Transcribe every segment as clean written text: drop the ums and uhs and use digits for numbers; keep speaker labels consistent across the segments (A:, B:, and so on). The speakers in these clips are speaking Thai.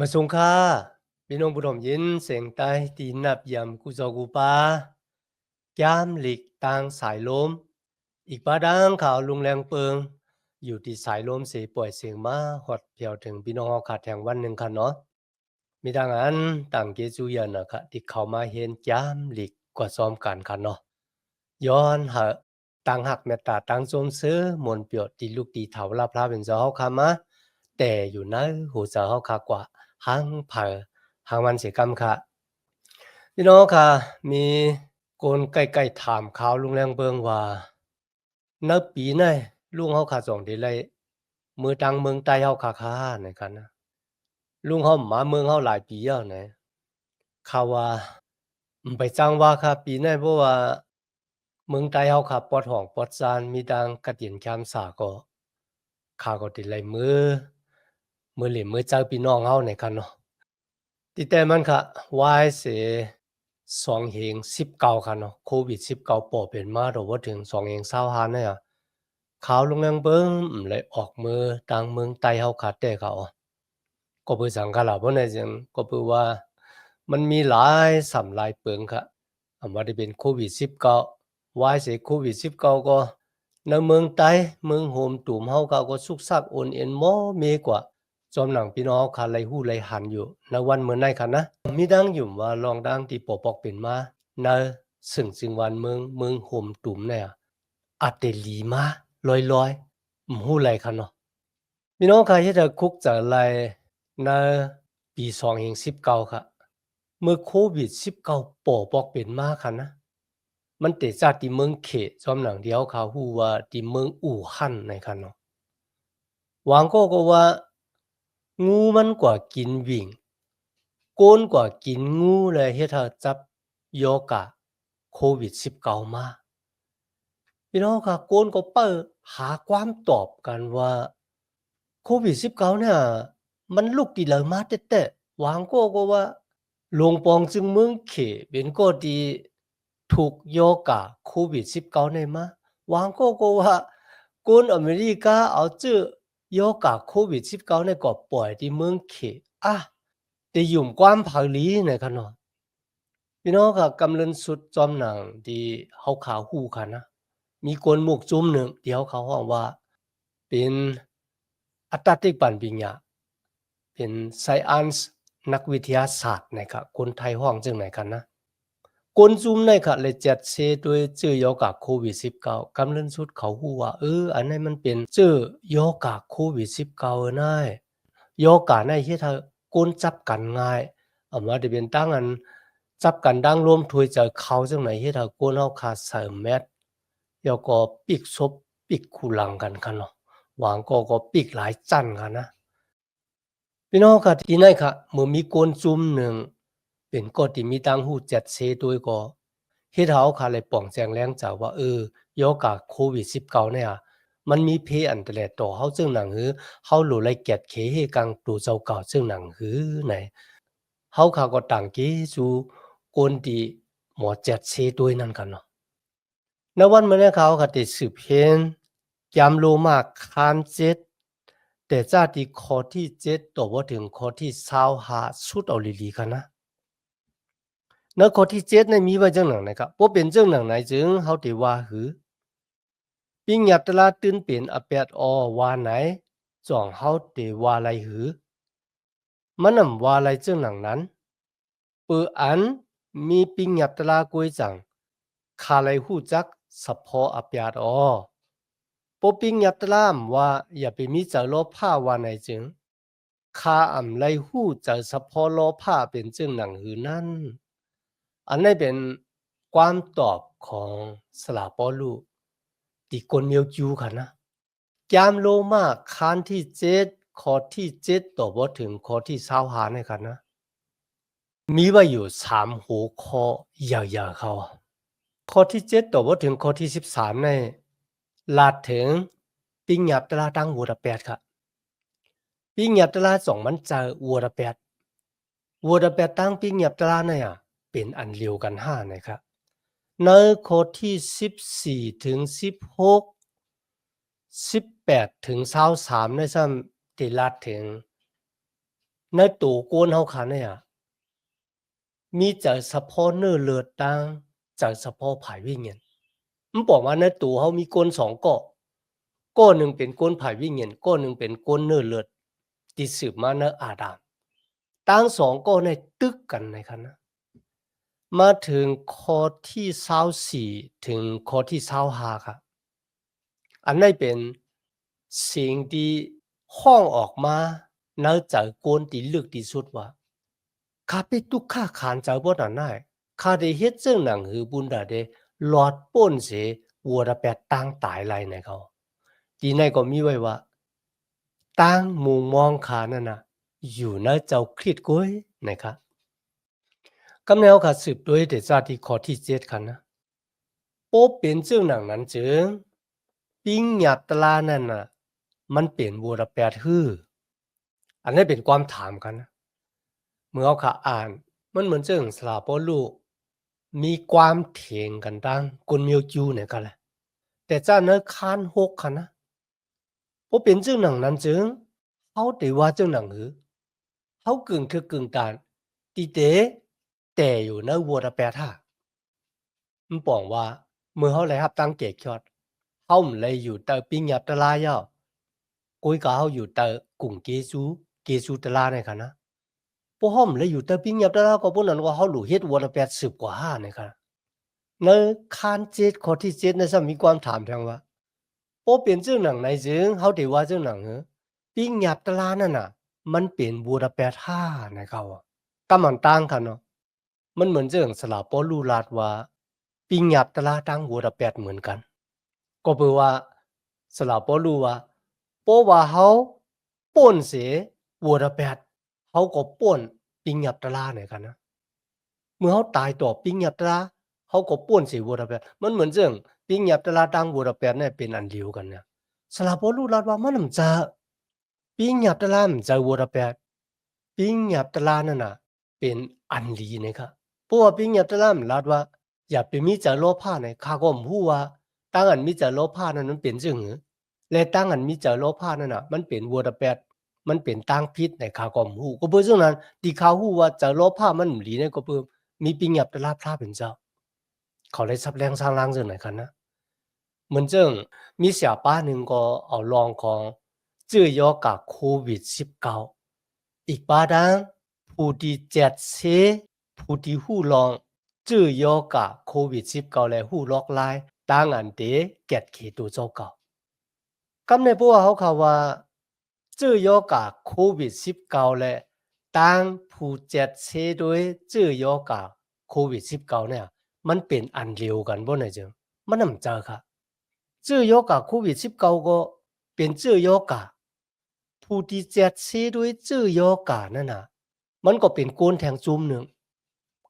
A: มาสงค่าพี่น้องผู้ชมยินเสียงใต้ตีนับยำกุจอกูปายามหลีกตางสายลมอีกปาดังข่าวลุงแรงเปิงอยู่ที่สายลมเสียป่วยเสียงมาหอดเพียวถึงพี่น้องเขาขาดแทงวันหนึ่งค่ะเนาะมีดังนั้นต่างเกจูยันนะคะที่เขามาเห็นยามหลีกกว่าซ้อมกันค่ะเนาะย้อนหาต่างหักเมตตาต่างสมซื้อมนเปียวตีลูกตีเถาลาพลาเป็นเจ้าเขาคามาแต่อยู่ในหูเจ้าเขาคากว่าหังเผอหางวันเสียกรรมค่ะพี่น้องค่ะมีคนใกล้ๆถามข่าวลุงแรงเบิงว่าในปีไหนลุงเฮาขาส่งที่ไรมือตังเมืองใต้เฮาขาในกันนะลุงเฮามาเมืองเฮาหลายปีแล้วนะข่าวว่าไปจังว่าค่ะปีไหนเพราะว่าเมืองใต้เฮาค่ะปลอดห้องปลอดซานมีดังกระเตียนแคมสาก็ข่าวก็ที่ไรมือเหลี่ยมมือเจ้าพี่น้องเฮาในกันเนาะที่แต่มันค่ะวายเส2019ค่ะเนาะโควิด19ป่อเป็นมาดอกว่าถึง2025เนี่ยข่าวลงแรงเบิ่งเลยออกมือต่างเมืองใต้เฮาขาดแต่เขาก็เพื่อสังกะละเพราะในจังก็เพื่อว่ามันมีหลายสำหลายเปิงค่ะว่าได้เป็นโควิด19วายเสโควิด19ก็ในเมืองใต้เมืองโฮมตุ่มเฮาก็สุกซักโอนเอ็นหมอเมกว่าจอมหนังพี่น้องค่ะไหลหู้ไหลหันอยู่ในวันเมื่อไหนค่ะนะมีดังอยู่ว่าลองดังที่ปอปอกเป็นมาในซึ่งวันเมืองโฮมตุ่มเนี่ยอาจจะหลีมาลอยๆหู้ไหลค่ะเนาะพี่น้องค่ะเฮ็ดให้คุกจะไหลในปี2019ค่ะเมื่อโควิด19ปอปอกเป็นมาค่ะนะมันเตะจากที่เมืองเขจอมหนังเดียวเขาฮู้ว่าที่เมืองอู่ฮั่นในค่ะเนาะหวังก็ว่างูมันกว่ากินวิ่งโกนกว่ากินงูเลยเฮ็ดให้จับโยกะโควิด19มาพี่น้องค่ะโกนก็เปิดหาความตอบกันว่าโควิด19เนี่ยมันลุกที่ไหนมาแต่หวังก็ว่าหลวงปองจึงเมืองเขเป็นก็ที่ถูกโยกะโควิด19ในมาหวังก็ว่าคนอเมริกาเอาจื้อโยกะโควิด19ในก็ปล่อยที่เมืองเขแต่ยุ่มความผาลีเนี่ยค่ะเนาะพี่น้องค่ะกำลังสุดจอมหนังที่เฮาขาฮู้ค่ะนะมีคนหมวกจุ้มหนึ่งเดี๋ยวเขาฮ้องว่าเป็นอัตติปัญญาเป็น Science นักวิทยาศาสตร์นะครับคนไทยฮ้องจังไหนกันนะคนจุ้มในค่ะเลยจัดเซด้วยชื่อยอกากโควิด19กำลังสุดเขาฮู้ว่าอันนั้นมันเป็นชื่อยอกากโควิด19นายยอกาในเฮ็ดให้คนจับกันง่ายว่าได้เป็นตั้งอันจับกันดังรวมถ้วยใจเขาจังไหนเฮ็ดให้คนเฮาขาดใส่แมสแล้วก็ปิกซบปิกคูหลังกันค่ะเนาะหวังก็ปิกหลายจั่นค่ะนะพี่น้องค่ะที่ไหนค่ะเมื่อมีคนจุ่มหนึ่งเป็นก็ที่มีตังหูจัดเซด้วยก็เฮ็ดเฮาค่ะเลยป่องแจงแรงจากว่ายอกากโควิด19เนี่ยมันมีเพอันตรายต่อเฮาซึ่งหนังหือเฮาหลู่ไลเกียดเขเฮกังตูเจ้าเก่าซึ่งหนังหือไหนเฮาค่ะก็ต่างเกสู่คนที่หมอจัดเซด้วยนั่นกันเนาะในวันมื้อนี้เขาก็ได้สืบเห็นยามโลมาคานเจ็ดแต่จากที่ข้อที่7ต่อบ่ถึงข้อที่25สุดเอาอีหลีค่ะนะในข้อที่7นั้นมีไว้จังหนังนะครับบ่เป็นจังหนังไหนจึงเฮาได้ว่าหือปิงหยับตะลาตื่นเป็นอาแปดว่าไหนจ่องเฮาได้ว่าไรหือมันนำว่าไรจังหนังนั้นเปืออันมีปิงหยับตะลากวยจังคาไลฮู้จักสะพออาแปดปปิงหยับตะลามว่าอย่าไปมีเจอโลผ้าว่าไหนจึงคาอ่ำไรฮู้เจอสะพอโลผ้าเป็นจึงหนังหือนั้นอันนี้เป็นความตอบของสลาปอลูที่คนเมียวจูค่ะนะยามโลมาคานที่7ข้อที่7ต่อบ่ถึงข้อที่25เนี่ยค่ะนะมีไว้อยู่3หัวข้อยาวๆเขาข้อที่7ต่อบ่ถึงข้อที่13ในลาดถึงปิงหยับตะลาตั้งหัวละ8ค่ะปิงหยับตะลา2มันจะหัวละ8หัวละ8ตั้งปิงหยับตะลาเนี่ยเป็นอันเดียวกัน5นะครับในข้อที่14ถึง16 18ถึง23ในซ้ำที่ลาดถึง ในตัวโกนเฮาคันเนี่ยมีแต่เฉพาะเนื้อเลือดตังแต่เฉพาะผายวิญญาณมันบอกว่าในตัวเฮามีก้น2ก้อก้อหนึ่งเป็นก้นผายวิญญาณก้อหนึ่งเป็นก้นเนื้อเลือดที่สืบมาในอาดัมทั้ง2ก้อเนี่ยตึกกันในคันนะมาถึงข้อที่24ถึงข้อที่25ครับอันนี้เป็นสิ่งที่ห้องออกมาในใจโกนที่ลึกที่สุดว่าข้าไปตุกข้าขานใจบ่นั่นได้ข้าได้เฮ็ดจังหนังหือบุญดาได้หลอดป้นเสวัวระแปดตั้งตายไรในเขาทีในก็มีไว้ว่าตั้งมุมมองขานั่นน่ะอยู่ในเจ้าคริสต์ก้อยนะครับกำแนวขาสืบด้วยเดชาที่ข้อที่7คันนะโป๊เป็นจังหนังนั้นจึงปิ้งหยับตลานั่นน่ะมันเป็นวัวระแปดฮื้ออันนี้เป็นความถามกันนะเมื่อเอาขาอ่านมันเหมือนจังสลาปอลูมีความเถียงกันดังกุนมิวจูเนี่ยกันแหละแต่เจ้าเนื้อคานหกคันนะโป๊เป็นจังหนังนั้นจึงเขาได้ว่าจังหนังหือเขากึ่งคือกึ่งการตีเตแต่อยู่ในวัวระแปดท่ามันบอกว่าเมื่อเขาเลยครับตั้งเกตยอดเขาไม่เลยอยู่แต่ปิ้งหยับตะลายากุยก็เขาอยู่แต่กลุ่มเกซูตะลาในคันนะพวกเขาไม่เลยอยู่แต่ปิ้งหยับตะลาก็พวกนั้นว่าเขาหลุดเฮ็ดวัวระแปด10กว่าห้าในคันในคานเจ็ดข้อที่7ในซ้ำมีความถามทางว่าโอ้เป็นจังหนังไหนจึงเขาได้ว่าจังหนังเหรอปิ้งหยับตะลานั่นน่ะมันเป็นวัวระแปดห้าในเขาก็มันต่างกันเนาะมันเหมือนจังสลาปอลูลาดว่าปิ้งหยับตะลาตั้งวัวระแปดเหมือนกันก็แปลว่าสลาปอลูว่าเพราะว่าเขาป่นเสวัวระแปดเขาก็ป่นปิ้งหยับตะลาในกันนะเมื่อเขาตายต่อปิ้งหยับตะลาเขาก็ป่นเสวัวระแปดมันเหมือนจังปิ้งหยับตะลาตั้งวัวระแปดเนี่ยเป็นอันเดียวกันเนี่ยสลาปอลูลาดว่ามันนำจะปิ้งหยับตะลามันจะวัวระแปดปิ้งหยับตะลานั่นน่ะเป็นอันลีนะครับเพราะว่าปิ้งหยับตะลามันลาดว่าอย่าไปมีใจโลภะในข้าก็บ่ฮู้ว่าตั้งอันมีใจโลภะนั้นมันเป็นจังหือและตั้งอันมีใจโลภะนั่นน่ะมันเป็นวัวระแปดมันเป็นตั้งพิษในข้าก็บ่ฮู้ก็เพราะฉะนั้นที่เขาฮู้ว่าใจโลภะมันหลีเนี่ยก็เพิ่มมีปิ้งหยับตะลาพระเป็นเจ้าเขาเลยซับแรงสร้างล่างจังไหนกันนะเหมือนจังมีเสียป้าหนึ่งก็เอาลองของจื้อยอกับโควิด19อีกป้าดังผู้ที่เจ็ดเสผู้ที่หู้ลองจื้อยอกับโควิด19และหู้ลอกลายต่างอันเดแกดเขตัวเจ้าเก่ากำในพวกเขาว่าจื้อยอกับโควิด19และต่างผู้เจ็ดเสด้วยจื้อยอกับโควิด19เนี่ยมันเป็นอันเดียวกันบ่ไหนจึงมันนำเจอค่ะจื้อยอกับโควิด19ก็เป็นจื้อยอกับผู้ที่เจ็ดเสด้วยจื้อยอกานั่นน่ะมันก็เป็นโกนแทงจุ่มหนึ่ง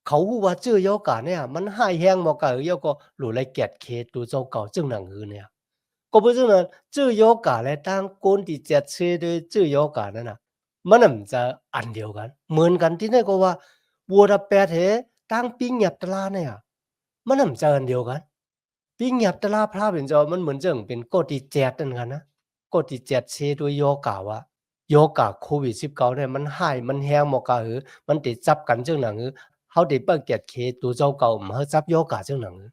A: เขาฮู้ว่าจื้อยอกาเนี่ยมันหายแฮงบ่กะเอยก็หลู่ไลแกดเคตัวเจ้าเก่าจึงหนังหือเนี่ยก็เพราะฉะนั้นจื้อยอกาและตั้งโกนที่เจ็ดเสด้วยจื้อยอกานั่นน่ะมันน่ะมันจะอันเดียวกันเหมือนกันที่ไหนก็ว่าวัวระแปดเหตั้งปิ้งหยับตะลาเนี่ยมันน่ะมันจะอันเดียวกันปิ้งหยับตะลาพระเป็นเจ้ามันเหมือนจังเป็นกฎที่แจดนั่นกันนะกฎที่แจดเสด้วยยอกาว่า โยกะโควิด19เนี่ยมันหายมันแฮงบ่กะหือมันติดจับกันจังหนังหือเฮาได้เปิดเกียรติเคตัวเจ้าเก่ามาเฮาจับโยกะจังหนังหือ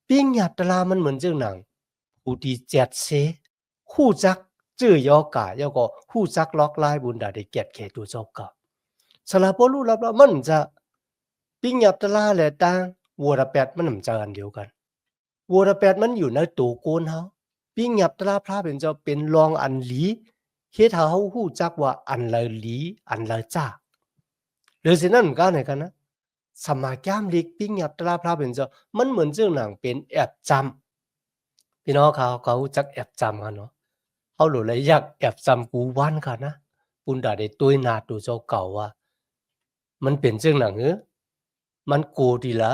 A: ปิ้งหยับตะลามันเหมือนจังหนังผู้ที่เจ็ดเสฮู้จักจื้อโยกะแล้วก็ฮู้จักล็อกลายบุญดาได้เกียรติเคตัวเจ้าเก่าสละบ่รู้รับมันจะปิ้งหยับตะลาและต่างวัวระแปดมันนำจะอันเดียวกันวัวระแปดมันอยู่ในตัวโกนเฮาปิ้งหยับตะลาพระเป็นเจ้าเป็นรองอันหลีเฮ็ดให้เฮาฮู้จักว่าอันละหลีอันละจ้าหรือสินั้นก็ไหนกันนะสมาแก้มลิกปิ้งหยับตราพระเป็นเจ้ามันเหมือนจังหนังเป็นแอบจำพี่น้องเขารู้จักแอบจำกันเนาะเฮาหลุเลยอยากแอบจำกูวันค่ะนะปุณดาได้ตุ้ยนาตัวเจ้าเก่าว่ามันเป็นจังหนังหือมันกูดีละ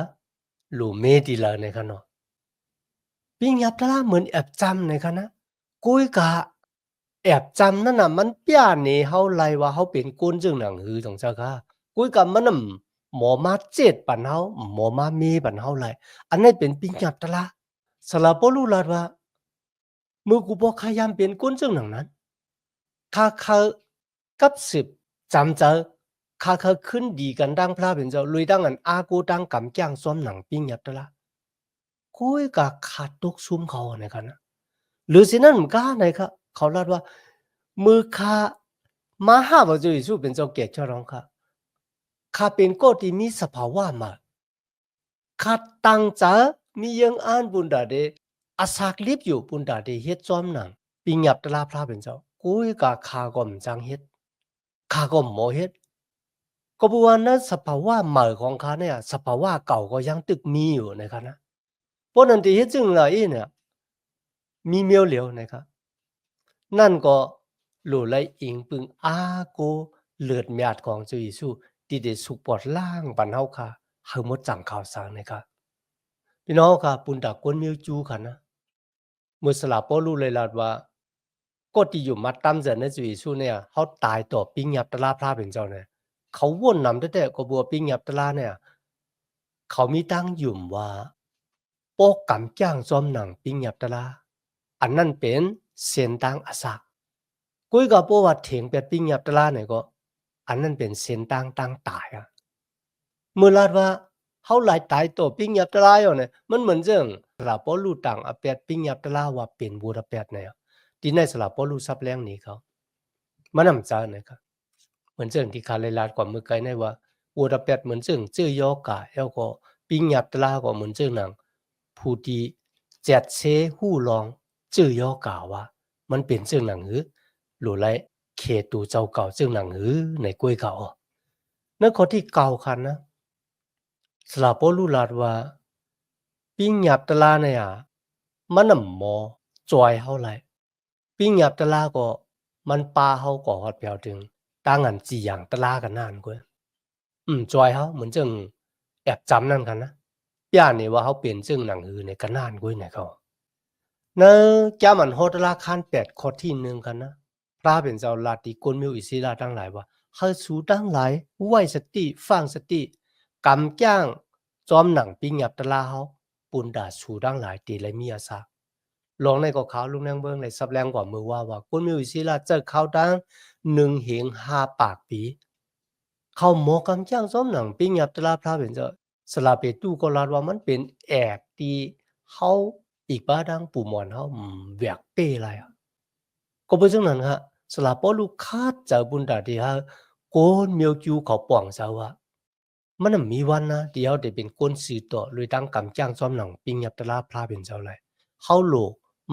A: หลูเมดีละในคันเนาะปิ้งหยับตราเหมือนแอบจำในคันนะกุยกะ แอบจำนั่นน่ะมันเปี้ยหนีเฮาไลว่าเฮาเป็นก้นจึงหนังหือจังซี้ค่ะกุยกับมันน่ะหมอมาเจ็ดปันเฮาหมอมามีปันเฮาไลอันนั้นเป็นปิญญาตละสละบ่รู้ลาดว่ามือกูบ่ขยามเป็นก้นจึงหนังนั้นถ้าเขากับสิบ จำเจอข้าเคยขึ้นดีกันดังพระเป็นเจ้าลุยดังอันอากูดังกำจ้างซ้อมหนังปิ้งยับตะละคุยกับขาดตกซุ่มเขาในกันนะหรือสินั่นมันก้าไหนครับเขาเล่าว่ามือข้ามาห้าว่าจะอยู่เป็นเจ้าเกศเจ้าร้องค่ะข้าเป็นก็ที่มีสภาวะมาข้าตั้งใจมียังอ่านบุญดาเดอาศักลิบอยู่บุญดาเดเฮ็ดซ้อมหนังปิ้งยับตะละพระเป็นเจ้าคุยกับข้าก็มจังเฮ็ดข้าก็หมอเฮ็ดก็บอกว่านั้นสภาวะใหม่ของข้าเนี่ยสภาวะเก่าก็ยังตึกมีอยู่นะครับนะเพราะนั้นที่เฮ็ดจึงเลยเนี่ยมีเมียวเหลียวนะครับนั่นก็หลู่ไลอิงปึงอาโกเลือดเมียดของเจ้าเยซูที่ได้สุกปอดล่างปันเฮาค่ะเฮาหมดจังข่าวสารนะครับพี่น้องค่ะปุนดากวนเมียวจูค่ะนะเมื่อสลาปอรู้เลยลาดว่าก็ที่อยู่มาตามเจนในเจ้าเยซูเนี่ยเฮาตายต่อปิ้งยับตะลาพระเป็นเจ้าเนี่ยเขาวนนำแต่ก็บัวปิ้งยับตะลาเนี่ยเขามีตั้งหยุ่มว่าโปกกำจ้างจอมหนังปิ้งยับตะลาอันนั้นเป็นเส้นทางอาศักกุยกับปว่าเถียงเป็ดปิ้งยับตะลาเนี่ยก็อันนั้นเป็นเส้นทางตั้งตายอ่ะเมื่อลาดว่าเขาหลายตายตัวปิ้งยับตะลาอยู่เนี่ยมันเหมือนเรื่องสลับปอลูต่างอเป็ดปิ้งยับตะลาว่าเป็นบูรเป็ดเนี่ยที่ในสลับปอลูซับแรงนี้เขามันนำใจนะครับเหมือนเรื่องที่คาเลลาดกว่ามือไกลในว่าบูรเป็ดเหมือนเรื่องเจื้อยอกาแล้วก็ปิ้งยับตะลาก็เหมือนเรื่องหนังผู้ที่เจ็ดเซหู้ลองเจื้อยอกาว่ามันเป็นเรื่องหนังหือหรือไรเคตูเจ้าเก่าเรื่องหนังหือในกล้วยเก่านั่นข้อที่เก่าคันนะสลาปอลูลาดว่าปิ้งยับตะลาเนี่ยมันน่ะหมอจอยเฮาไหลปิ้งยับตะลาก็มันปาเฮาก็ฮอดเปียวถึงตั้งอันจีอย่างตะลากันนานกว่าจอยเฮาเหมือนจังแอบจำนั่นกันนะย่านนี่ว่าเฮาเป็นจึงหนังหือในกันนานกว่าเนี่ยเขาเนอะแกมันโฮตราคาน8ข้อที่1กันนะพระเป็นเจ้าลาติกลมิวอิศิลาทั้งหลายว่าเฮาสูทั้งหลายไว้สติฟังสติกำจ้างจอมหนังปิ้งยับตะลาเฮาปุนดาสูทั้งหลายตีและมีอาสาลองในก็ขาวลุงแรงเบิ่งในซับแรงกว่ามือว่ากลมิวอิศิลาเจอเขาดัง1เหง5ปากปีเขาหมอกำจ้างจอมหนังปิ้งยับตะลาพระเป็นเจ้าสลาเปตูก็ลาดว่ามันเป็นแอกที่เฮาอีกบ้าดังปู่หมอนเฮาแหวกเป้ไรอ่ะก็เป็นจังนั้นครับสลาปอลูคาดเจอบุญดาที่เฮาโกนเมียวจูเขาป่องเจ้าว่ามันน่ะมีวันนะที่เฮาได้เป็นคนสื่อต่อเลยตั้งกำจ้างซ้อมหนังปิ้งยับตะลาพระเป็นเจ้าไรเฮาโล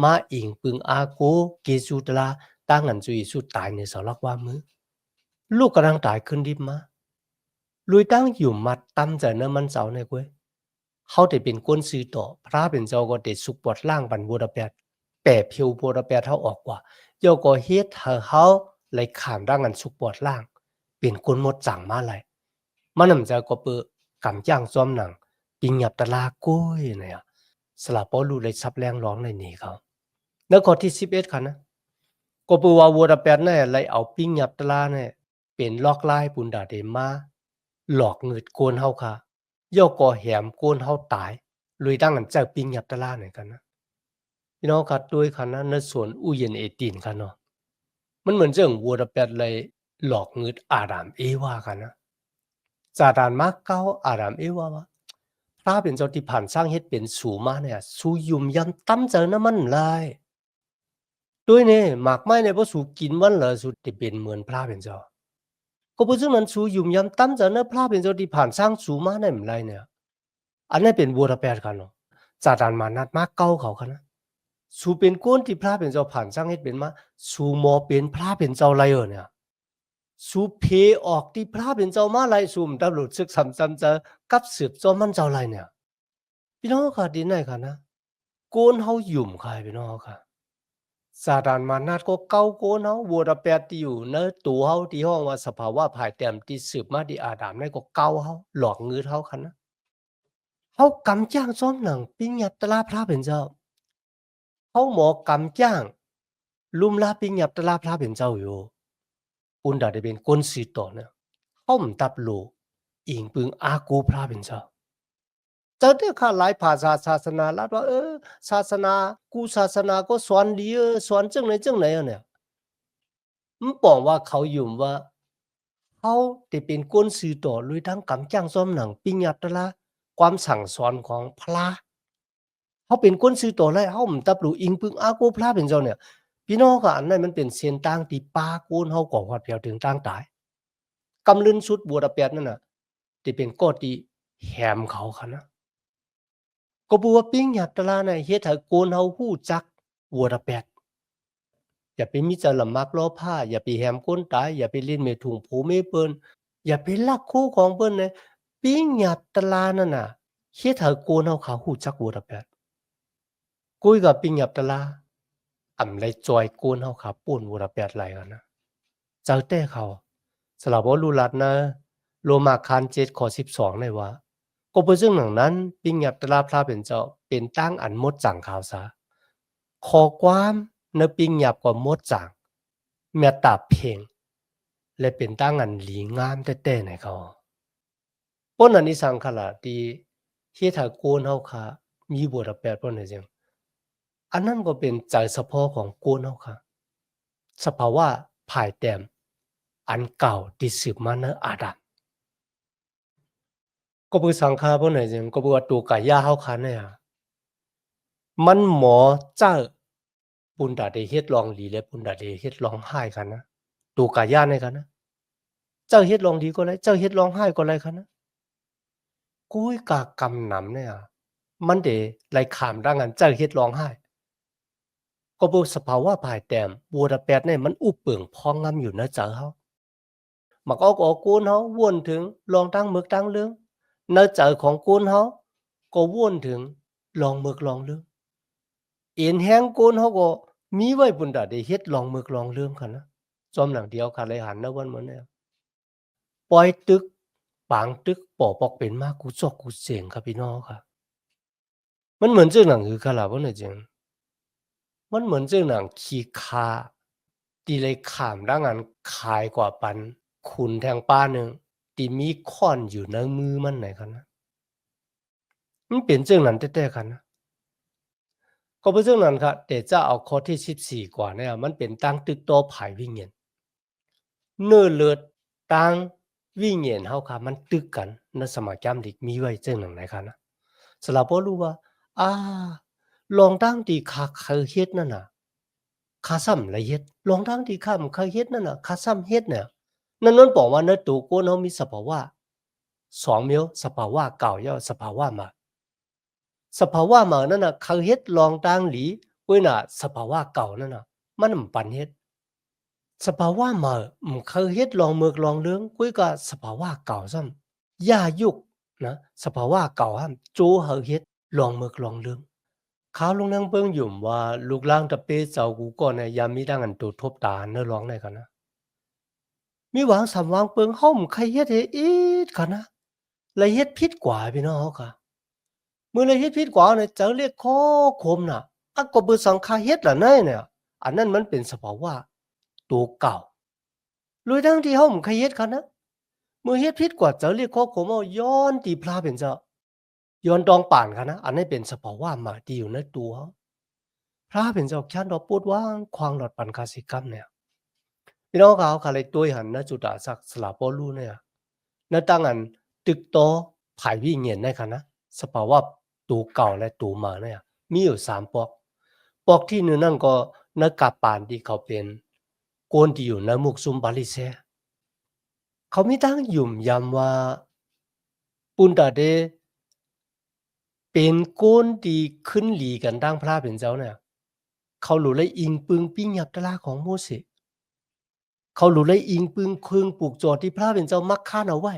A: มาอิงปึงอาโกเกซูตะลาตั้งอันจุยสุดตายในเสาลักว่ามือลูกกำลังตายขึ้นดิบมาลุยตั้งอยู่มัดตั้มใจเนื้อมันเจ้าในกวยเขาได้เป็นก้นซื้อต่อพระเป็นเจ้าก็ได้สุกปวดล่างบันบูรแปดแปะผิวบูรแปดเขาออกกว่าโยก็เฮ็ดเขาเลยขามร่างกันสุกปวดล่างเป็นก้นหมดจังมาเลยมันนำใจก็เปิดกำจ้างซ้อมหนังปิงหยับตะลาก้อยเนี่ยสลับปอลูเลยซับแรงร้องในนี้เขาแล้วข้อที่11ค่ะนะก็เปิดว่าบูรแปดเนี่ยเลยเอาปิงหยับตะลาเนี่ยเป็นลอกลายปุนดาเดมาหลอกเงิดโกนเฮาค่ะย่อก่อแหมโกนเฮาตายลุยตั้งกันเจ้าปิงหยับตะลาไหนกันนะพี่น้องครับด้วยคันนะในส่วนอูเย็นเอตีนกันเนาะมันเหมือนเรื่องวัวตะแปดเลยหลอกเงิดอาดามเอวากันนะจาดานมากเก้าอาดามเอวาวะพระเป็นเจ้าที่ผ่านสร้างเฮ็ดเป็นสูมาเนี่ยสูยุ่มยำตั้มเจอนะมันเลยด้วยเนี่ยหมากไม้ในพระสูกินมันเลยสุดที่เป็นเหมือนพระเป็นเจ้าก็เพราะฉะนั้นสูยุ่มยำตั้มเจอนะพระเป็นเจ้าที่ผ่านสร้างสูมาเนี่ยมันไรเนี่ยอันนี้เป็นวัวตะแปดกันเนาะจาดานมานัดมากเก้าเขากันนะสูเป็นก้นที่พระเป็นเจ้าผ่านสร้างเฮ็ดเป็นมาสูหมอเป็นพระเป็นเจ้าไรเนี่ยสูเพออกที่พระเป็นเจ้ามาไรสูมตำรวจศึกซ้ำเจอกับสืบจอมันเจ้าไรเนี่ยพี่น้องค่ะดีไหนค่ะนะโกนเฮาหยุ่มใครพี่น้องค่ะซาตานมานาดก็เก้าโกนเฮาวัวตะแปดที่อยู่ในตัวเฮาที่ห้องว่าสภาวะภายแต้มที่สืบมาที่อาดามในก็เก้าเฮาหลอกเงือเฮาคันนะเฮากำจ้างซ้อมหนังปิ้งหยับตะลาพระเป็นเจ้าเขาหมอกำจ้างลุมลาปิงหยับตะลาพระเป็นเจ้าอยู่อุนดาได้เป็นก้นสีต่อเนี่ยเขามตับโลอิงปึงอากูพระเป็นเจ้าเจ้าเด้อข้าหลายภาษาศาสนาลัดว่าศาสนากูศาสนาก็สอนดีสอนจังไหนเนี่ยมันบอกว่าเขายุ่มว่า เขาได้เป็นก้นสื่อต่อลุยทั้งกำจ้างซ้อมหนังปิญญาตละความสั่งสอนของพระเขาเป็นก้นสื่อต่อเลยเขาตับรู้อิงพึ่งอากูพระเป็นเจ้าเนี่ยพี่น้องก็อันนั้นมันเป็นเส้นต่างที่ป้ากูนเขาก่อฮอดเพียวถึงต่างตายกำลึนสุดบัวตะเปียดนั่นน่ะที่เป็นก้อที่แหมเขาค่ะนะก็บัวปิ้งหยัดตะลาน่ะเฮ็ดให้โกนเฮาฮู้จักบัวตะเปียดอย่าไปมีใจละมักล้อผ้าอย่าไปแหมก้นตายอย่าไปเล่นเมถุงโผเมเปิ้นอย่าไปลักคู่ของเปิ้นนะปิ้งหยัดตะลานั่นน่ะเฮ็ดให้โกนเฮาเขาฮู้จักบัวตะเปียดกุยกับปิ้งหยัดตะลาอำไลจอยโกนเฮาขาป่นบัวตะเปียดไหลกันนะเจ้าแต่เขาสลับบ่รู้ลัดนะโรมาคาน7ข้อ12ได้ว่าก็เพื่อซึ่งหนังนั้นปิ้งหยับตลาพระเป็นเจ้าเป็นตั้งอันมดจังข่าวสาขอความเนปิ้งหยับกว่ามดจังเมียตาเพลงและเป็นตั้งอันหลีงามแต่ๆในเขาป้นอันนี้สังขละที่เฮ็ดให้โกนเฮาค่ะมีบทแปดป้นได้จังอันนั้นก็เป็นใจเฉพาะของโกนเฮาค่ะสภาวะภายแต้มอันเก่าที่สืบมาในอาดัมก็เพื่อสังขารพวกไหนจังก็เพื่อตัวกายาเฮาคันเนี่ยมันหมอเจ้าปุนดาได้เฮ็ดลองดีและปุนดาได้เฮ็ดลองไห้กันนะตัวกายาในกันนะเจ้าเฮ็ดลองดีก็ไรเจ้าเฮ็ดลองไห้ก็ไรกันนะกุ้ยกากำนำเนี่ยมันเดไล่ขามร่างกันเจ้าเฮ็ดลองไห้ก็เพื่อสภาวะภายแต้มบัวตะแปดเนี่ยมันอุเปิงพองงำอยู่นะเจ้าเฮามักเอาก็กูนเฮาวนถึงลองตั้งหมึกตั้งเรื่องในใจของกูนเฮาก็วนถึงลองหมึกลองเรื่องเอ็นแห้งกูนเฮาก็มีไว้ปุ่นดาได้เฮ็ดลองหมึกลองเรื่องคั่นนะจอมหลังเดียวค่ะเลยหันนะวันเหมือนเนี่ยปล่อยตึกปางตึกป่อปอกเป็นมากูจอกกูเสียงครับพี่น้องค่ะมันเหมือนเจ้าหนังคือค่ะล่ะบ่เนี่ยจังมันเหมือนเจ้าหนังขี้ข่าที่เลยข้ามร่างอันคายกว่าปันขุนแทงป้าหนึ่งที่มีค้อนอยู่ในมือมันไหนคั่นนะมันเป็นจังนั้นแท้ๆคั่นนะก็เป็นจังนั้นค่ะแต่จะเอาข้อที่14กว่าเนี่ยมันเป็นตั้งตึกต่อภายวิญญาณเนื้อเลือดตั้งวิญญาณเฮาค่ะมันตึกกันในสมัยจำที่มีไว้จังนั้นไหนคั่นนะสำหรับบ่รู้ว่าอาลองตั้งที่ข้าเคยเฮ็ดนั่นน่ะข้าซ้ำละเฮ็ดลองตั้งที่ข้าบ่เคยเฮ็ดนั่นน่ะข้าซ้ำเฮ็ดเนี่ยนั่นมันบอกว่าในตัวคนเฮามีสภาวะ2မျိုးสภาวะเก่าแล้วสภาวะใหม่สภาวะใหม่นั่นน่ะเขาเฮ็ดลองตั้งหลีกุ้ยน่ะสภาวะเก่านั่นน่ะมันบ่ปันเฮ็ดสภาวะใหม่เคยเฮ็ดลองเมือกลองเรื่องกุ้ยก็สภาวะเก่าซ้ำย่ายุกนะสภาวะเก่าห้ามโจเฮาเฮ็ดลองเมือกลองเรื่องข่าวลงนางเบิ่งอยู่ว่าลูกหลานตะเปเจ้ากูก่อนเนี่ยยามมีดังอันตูทบตาเนาะร้องได้กันนะมีหวังสำวางเปิงเฮาใครเฮ็ดให้อีดกันนะละเฮ็ดผิดกว่าพี่น้องเฮาค่ะมื้อละเฮ็ดผิดกว่าเนี่ยจะเรียกข้อคมน่ะอะก็บ่สังคาเฮ็ดล่ะเนยเนี่ยอันนั้นมันเป็นสภาวะตัวเก่าโดยทั้งที่เฮาบ่เคยเฮ็ดกันนะมื้อเฮ็ดผิดกว่าจะเรียกข้อคมเอาย้อนตีพลาเป็นเจ้าย้อนตองป่านกันนะอันนี้เป็นสภาวะใหม่ที่อยู่ในตัวเฮาพระเป็นเจ้าแค้นดอกปูดว่างควางหลอดปันคาสิกรรมเนี่ยพี่น้องเขาค่ะเลยตัวหันนะจุดาสักสลาปอลูเนี่ยณตั้งอันตึกโตภายวิญญาณในค่ะนะสภาวะตัวเก่าและตัวใหม่เนี่ยมีอยู่3ปอกปอกที่1นั่นก็นกาปานที่เขาเป็นโกนที่อยู่ในมุกซุมบาลิเซเขามีตั้งยุ่มยำว่าปุนตาเดเป็นโกนที่ขึ้นหลีกันตั้งพระเป็นเจ้าเนี่ยเขาหลุเลยอิงปึงปิ้งหยับตะลาของโมเสสเขาหลุเลยอิงปึงคึงปลูกจอดที่พระเป็นเจ้ามักคานเอาไว้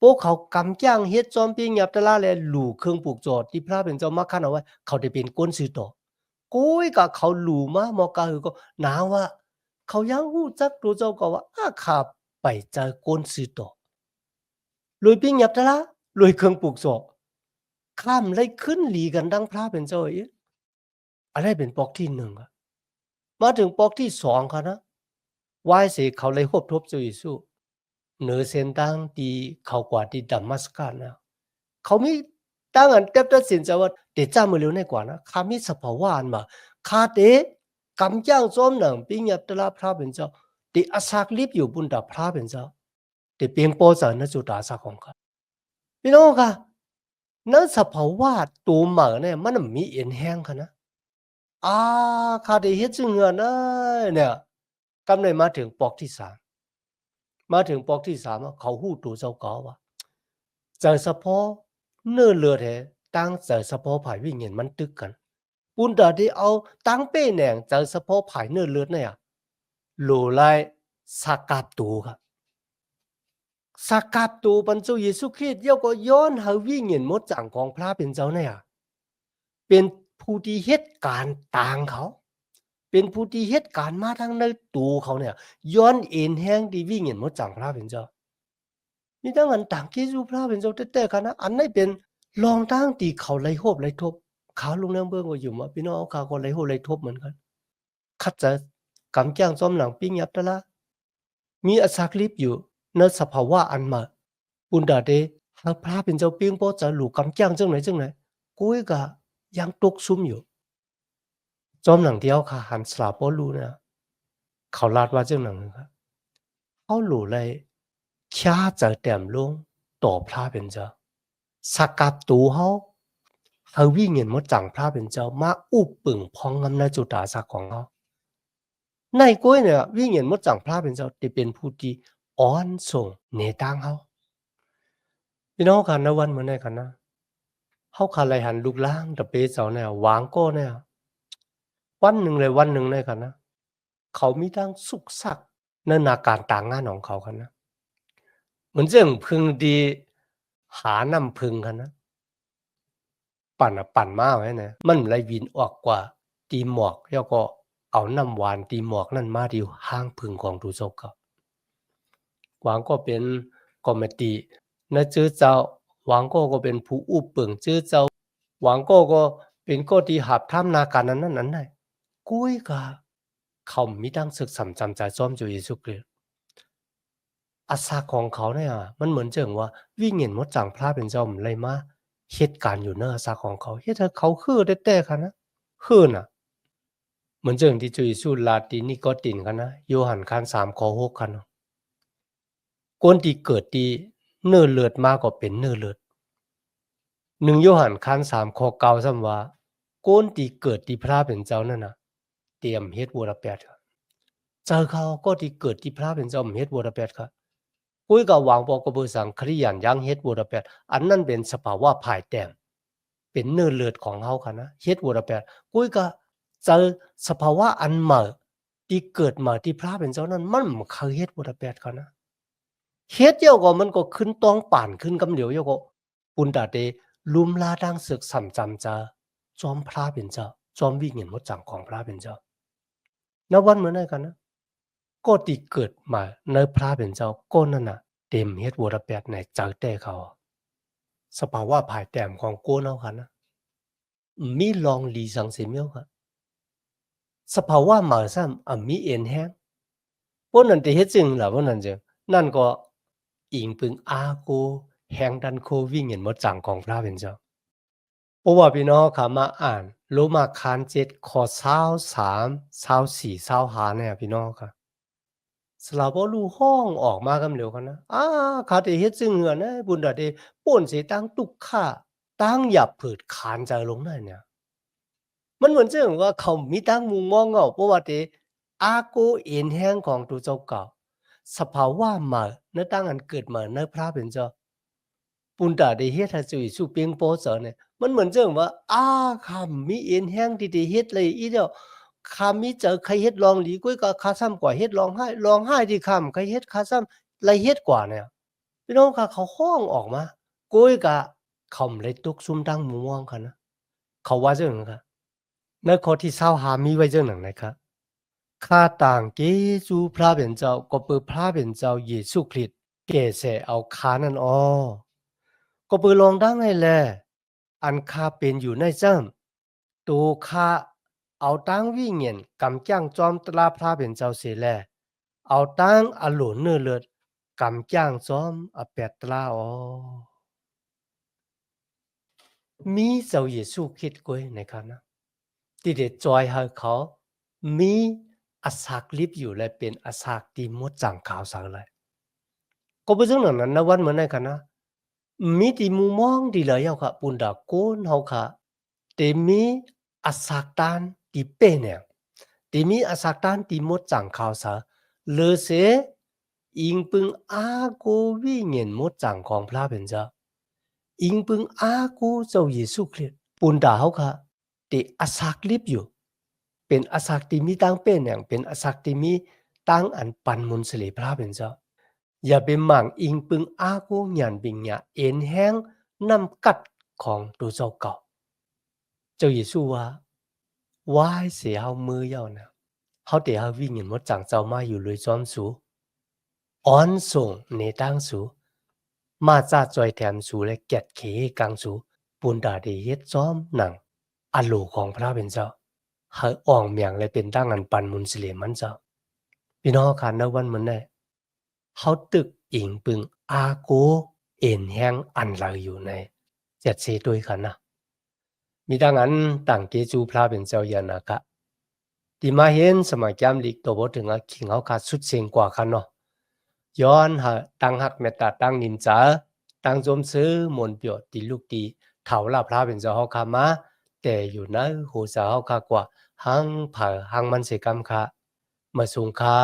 A: พวกเขากำจ้างเฮ็ดจอมปิ้งหยับตะลาและหลู่เครื่องปลูกจอดที่พระเป็นเจ้ามักคานเอาไว้เขาได้เป็นก้นซื้อต่อโก้ยกะเขาหลู่มามอกาคือก็หนาว่าเขายังฮู้จักตัวเจ้าก็ว่าอาข้าไปเจอก้นซื้อต่อรวยปิ้งหยับตะลารวยเครื่องปลูกจอดข้ามเลยขึ้นหลีกันดังพระเป็นเจ้าอีกอันนั้นเป็นปอกที่1อะมาถึงปอกที่2ค่ะนะวายเสกเขาเลยฮบทบเจ้าเยซูเหนือเส้นตั้งที่เขากว่าที่ดามัสกัสนะเขามีตั้งอันเต็บตัดสินใจว่าเดจ้ามือเร็วในกว่านะข้ามีสภาวะอันมาข้าเตกำจ้างซ้อมหนังปิ้งหยับตะลาพระเป็นเจ้าเดอาศักลิบอยู่บุญดาพระเป็นเจ้า ที่เปียงโปเจอในจุดาสักของเขาพี่น้องค่ะนั่นสภาวะตัวเหมือเนี่ยมันมีเอ็นแห้งค่ะนะข้าได้เฮ็ดจึงเงินเนี่ยกำเลยมาถึงปอกที่สามมาถึงปอกที่สามเขาหู้ตัวเจ้าเก่าว่าเจอเฉพาะเนื้อเลือดตั้งเจอเฉพาะภายวิญญาณมันตึกกันปุ่นดาที่เอาตั้งเป้แหน่งเจอเฉพาะภายเนื้อเลือดเนี่ยหลูไลสักกับตัวครับสักกับตัวบรรจุเยซูคริสต์เยก็ย้อนหาวิญญาณมดจังของพระเป็นเจ้าเนี่ยเป็นผู้ที่เหตุการณ์ต่างเขาเป็นผู้ที่เหตุการณ์มาทั้งในตัวเขาเนี่ยย้อนเอ็นแห้งที่วิญญาณมดจังพระเป็นเจ้านี่ตั้งอันต่างกิจูพระเป็นเจ้าแต่ๆกันนะอันนี้เป็นลองตั้งที่เขาไล่โหบไล่ทบเขาลงเรื่องเบิ่งว่าอยู่มาพี่น้องเขาก็ไล่โหบไล่ทบเหมือนกันคัดจะกำจ้างซ้อมหลังปิ้งยับตะละมีอสักลิบอยู่ในสภาวะอันมาปุนดาเดหาพระเป็นเจ้าปิ้งโปจะหลูกำจ้างจังไหนกุ้ยก็ยังตกซุ่มอยู่จอมหลังเดียวค่ะหันสลาปรู้เนี่ยเขาลาดว่าจังหนังนึงครับเขาหลูเลยค่าจะแต้มลงต่อพระเป็นเจ้าสักกับตัวเขาวิ่งเงินมดจังพระเป็นเจ้ามาอุปึ่งพองงำในจุดาสักของเขาในกุ้ยเนี่ยวิ่งเงินมดจังพระเป็นเจ้าที่เป็นผู้ที่อ่อนส่งเนตังเขาพี่น้องกันนะวันเหมือนในกันนะเขาขาเลยหันลูกล่างตะเปเจ้าเนี่ยวางก็เนี่ยวันหนึ่งเลยวันหนึ่งเลยกันนะเขามีทั้งสุขสักในนาการต่างงานของเขากันนะเหมือนเรื่องพึงดีหานำพึงกันนะปั่นมาไว้นะมันไหลวินออกกว่าตีหมอกแล้วก็เอาน้ำหวานตีหมอกนั่นมาที่ห้างพึงของทุกข์ก็หวังก็เป็นกอมตินะจื้อเจ้าหวังก็เป็นผู้อุปเปิงจื้อเจ้าหวังก็เป็นก็ที่หับท่ามนาการนั้นได้กุ้ยก็เขามีตั้งศึกสำจำใจซ้อมอยู่เยซูคริสต์อาสาของเขาเนี่ยมันเหมือนเจิงว่าวิ่งเห็นมดจังพระเป็นเจ้าอะไรมาเหตุการณ์อยู่เนอาสาของเขาเฮ็ดให้เขาคือแต่ๆค่ะนะคือน่ะเหมือนเจิงที่จุยสูลาตินิโกตินค่ะนะโยหันคัน3ข้อ6ค่ะเนาะคนที่เกิดที่เนื้อเลือดมาก็เป็นเนื้อเลือด1โยหันคัน3ข้อ9ซ้ำว่าคนที่เกิดที่พระเป็นเจ้านั่นน่ะเตรียมเฮ็ดบัวละ8ค่ะเจอเขาก็ที่เกิดที่พระเป็นเจ้าเฮ็ดบัวละ8ค่ะปุ้ยก็หวังบอกกับเบอสังคริยันยังเฮ็ดบัวละ8อันนั้นเป็นสภาวะภายแต้มเป็นเนื้อเลือดของเฮาค่ะนะเฮ็ดบัวละ8ปุ้ยก็เจอสภาวะอันใหม่ที่เกิดมาที่พระเป็นเจ้านั้นมันบ่เคยเฮ็ดบัวละ8ค่ะนะเฮ็ดเดียวก็มันก็ขึ้นต้องป่านขึ้นกำเหลียวเดียวก็ปุณตาเตลุมลาดังศึกสำจำจะจอมพระเป็นเจ้าจอมวิญญาณมดจังของพระเป็นเจ้าณวันเหมือนนั้นกันนะก็ที่เกิดมาในพระเป็นเจ้าก็นั่นน่ะเต็มเฮ็ดบัวละ8ในใจแต่เขาสภาวะภายแต้มของโกเนาะค่ะนะมีลองลีสังเสียเมียวค่ะสภาวะหมาซ้ำมีเอ็นแห้งพวกนั้นที่เฮ็ดจึงล่ะพวกนั้นจึงนั่นก็อิงพึงอาโกแห่งดันโควิ่งเห็นหมดจังของพระเป็นเจ้าเพราะว่าพี่น้องขามาอ่านโรมาคาน7ข้อ23 24 25เนี่ยพี่น้องค่ะสลาบ่รู้ห้องออกมากำเหลียวกันนะข้าได้เฮ็ดจึงเหงือนะบุญดาเดป่นสิตั้งตุกข่าตั้งหยับผืดขานใจลงได้เนี่ยมันเหมือนจังว่าเขามีตั้งมุมมองเอาเพราะว่าเดอาโกเอ็นแห้งของตัวเจ้าเก่าสภาวะมาในตั้งอันเกิดมาในพระเป็นเจ้าปุณตาได้เฮ็ดให้จุยสู่เปียงโปเสอเนี่ยมันเหมือนจังว่าข้ามีเอ็นแห้งที่ได้เฮ็ดเลยอีเดียวข้ามีเจอใครเฮ็ดลองหลีกุ้ยก็ข้าซ้ำกว่าเฮ็ดร้องไห้ที่ข้ามใครเฮ็ดข้าซ้ำไรเฮ็ดกว่าเนี่ยพี่น้องค่ะเขาฮ้องออกมากุ้ยก็เขาเลยตกซุ่มตั้งมุมมองค่ะนะเขาว่าจังค่ะ ในข้อที่25มีไว้จังหนังนะครับข้าต่างเกจูพระเป็นเจ้าก็เปิดพระเป็นเจ้าเยซูคริสต์แก่เสเอาขานั่นก็เปิดลองดังให้แลอันข้าเป็นอยู่ในจ้ำตัวข้าเอาตั้งวิญญาณกำจ้างจอมตราพระเป็นเจ้าเสียแลเอาตั้งอโลเนื้อเลือดกำจ้างจอมอแปดตรามีเจ้าเยซูคริสต์ก้อยนะครับนะ ที่ได้จอยให้เขามีอสากลิบอยู่และเป็นอสากที่มดจังขาวสักเลย ก็บ่จังนั้นนะวันเหมือนไหนกันนะมีติมุมมองดีเลยเอาค่ะปุ่นดาโกนเฮาค่ะแต่มีอาศักตันที่เป็นเนี่ยแต่มีอาศักตันที่หมดจังข่าวสารเลอเสอิงปึงอาโกวิญญาณหมดจังของพระเป็นเจ้าอิงปึงอาโกเจ้าเยซูคริสต์ปุ่นดาเฮาค่ะที่อาศักลิบอยู่เป็นอาศักที่มีตั้งเป็นอย่างเป็นอาศักที่มีตั้งอันปันมุนสลีพระเป็นเจ้า อย่าไปหมั่งอิงปึงอากูหยันปิงญะเอ็นแห้งนำกัดของตัวเจ้าเก่าเจ้าเยซูว่าว่ายเสียเฮามือเย้านะเฮาเตเฮาวิ่งเห็นมดจังเจ้ามาอยู่เลยจอมสูอ้อนส่งในตั้งสูมาจาจอยแถมสูและแกดเขกังสูปุนดาเดเฮ็ดจอมหนังอโลของพระเป็นเจ้าเฮาอ่องเมียงและเป็นตั้งอันปันมุนสิเลมันเจ้าพี่น้องค่ะณวันมื้อนี้เขาตึกอิงปึงอาโกเอ็นแห้งอันเราอยู่ในเจ็ดสีด้วยกันนะมีดังนั้นต่างเกจูพระเป็นเจ้าญาณากะที่มาเห็นสมัยแกมลิกตัวบถึงขิงเขาขาดสุดเสียงกว่ากันเนาะย้อนหาตั้งหักเมตตาตั้งนินจาตั้งจมซื้อมนเปียวตีลูกตีเถาลาพระเป็นเจ้าเขาขามาแต่อยู่นะหูสาวเขาขากว่าหังเผาหังมันเสกรรมค่ะมาสูงค่า